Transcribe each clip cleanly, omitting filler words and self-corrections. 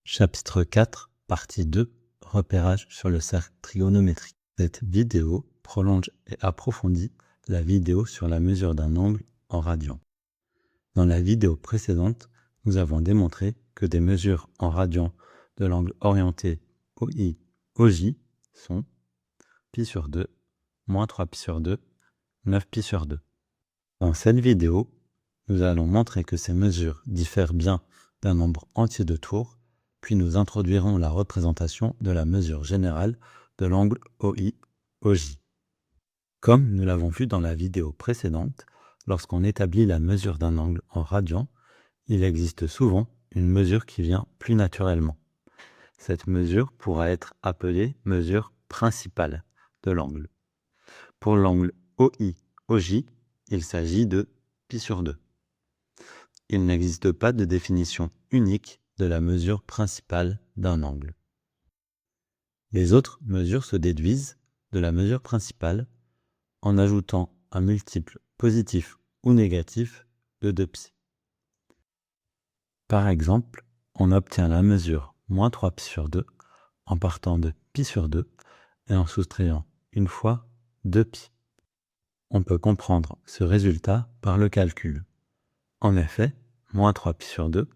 Chapitre 4, partie 2, repérage sur le cercle trigonométrique. Cette vidéo prolonge et approfondit la vidéo sur la mesure d'un angle en radians. Dans la vidéo précédente, nous avons démontré que des mesures en radians de l'angle orienté OI, OJ sont pi sur 2, moins 3 pi sur 2, 9 pi sur 2. Dans cette vidéo, nous allons montrer que ces mesures diffèrent bien d'un nombre entier de tours, puis nous introduirons la représentation de la mesure générale de l'angle OI-OJ. Comme nous l'avons vu dans la vidéo précédente, lorsqu'on établit la mesure d'un angle en radians, il existe souvent une mesure qui vient plus naturellement. Cette mesure pourra être appelée mesure principale de l'angle. Pour l'angle OI-OJ, il s'agit de pi sur 2. Il n'existe pas de définition unique de la mesure principale d'un angle. Les autres mesures se déduisent de la mesure principale en ajoutant un multiple positif ou négatif de 2π. Par exemple, on obtient la mesure moins 3π sur 2 en partant de π sur 2 et en soustrayant une fois 2π. On peut comprendre ce résultat par le calcul. En effet, moins 3π sur 2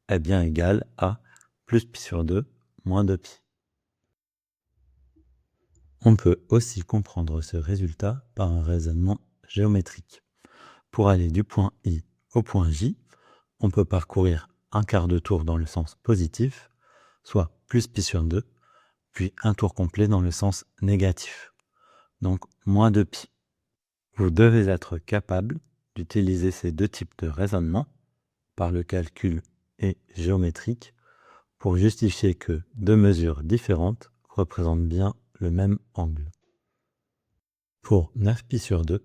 est bien égal à plus π sur 2 moins 2π. On peut aussi comprendre ce résultat par un raisonnement géométrique. Pour aller du point I au point J, on peut parcourir un quart de tour dans le sens positif, soit plus π sur 2, puis un tour complet dans le sens négatif, donc moins 2π. Vous devez être capable d'utiliser ces deux types de raisonnement, par le calcul et géométrique, pour justifier que deux mesures différentes représentent bien le même angle. Pour 9π sur 2,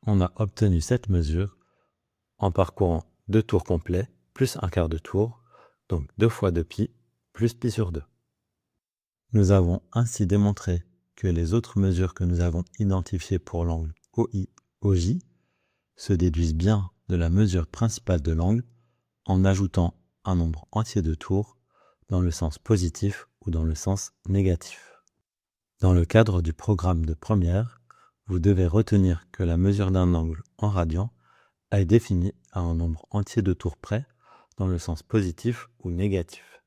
on a obtenu cette mesure en parcourant deux tours complets plus un quart de tour, donc 2 fois 2π plus π sur 2. Nous avons ainsi démontré que les autres mesures que nous avons identifiées pour l'angle OI-OJ se déduisent bien de la mesure principale de l'angle en ajoutant un nombre entier de tours dans le sens positif ou dans le sens négatif. Dans le cadre du programme de première, vous devez retenir que la mesure d'un angle en radians est définie à un nombre entier de tours près dans le sens positif ou négatif.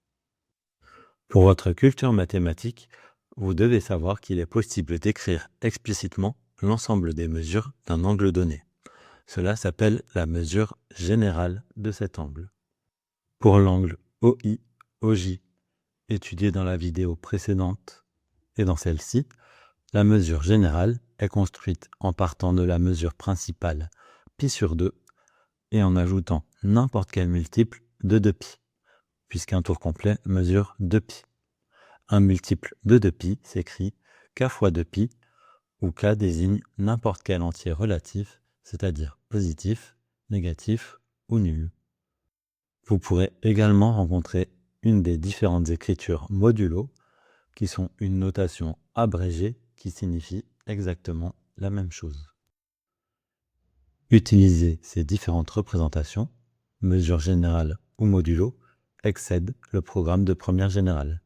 Pour votre culture mathématique, vous devez savoir qu'il est possible d'écrire explicitement l'ensemble des mesures d'un angle donné. Cela s'appelle la mesure générale de cet angle. Pour l'angle OI-OJ, étudié dans la vidéo précédente et dans celle-ci, la mesure générale est construite en partant de la mesure principale π sur 2 et en ajoutant n'importe quel multiple de 2π, puisqu'un tour complet mesure 2π. Un multiple de 2π s'écrit k fois 2π, où k désigne n'importe quel entier relatif, c'est-à-dire positif, négatif ou nul. Vous pourrez également rencontrer une des différentes écritures modulo, qui sont une notation abrégée qui signifie exactement la même chose. Utiliser ces différentes représentations, mesure générale ou modulo, excède le programme de première générale.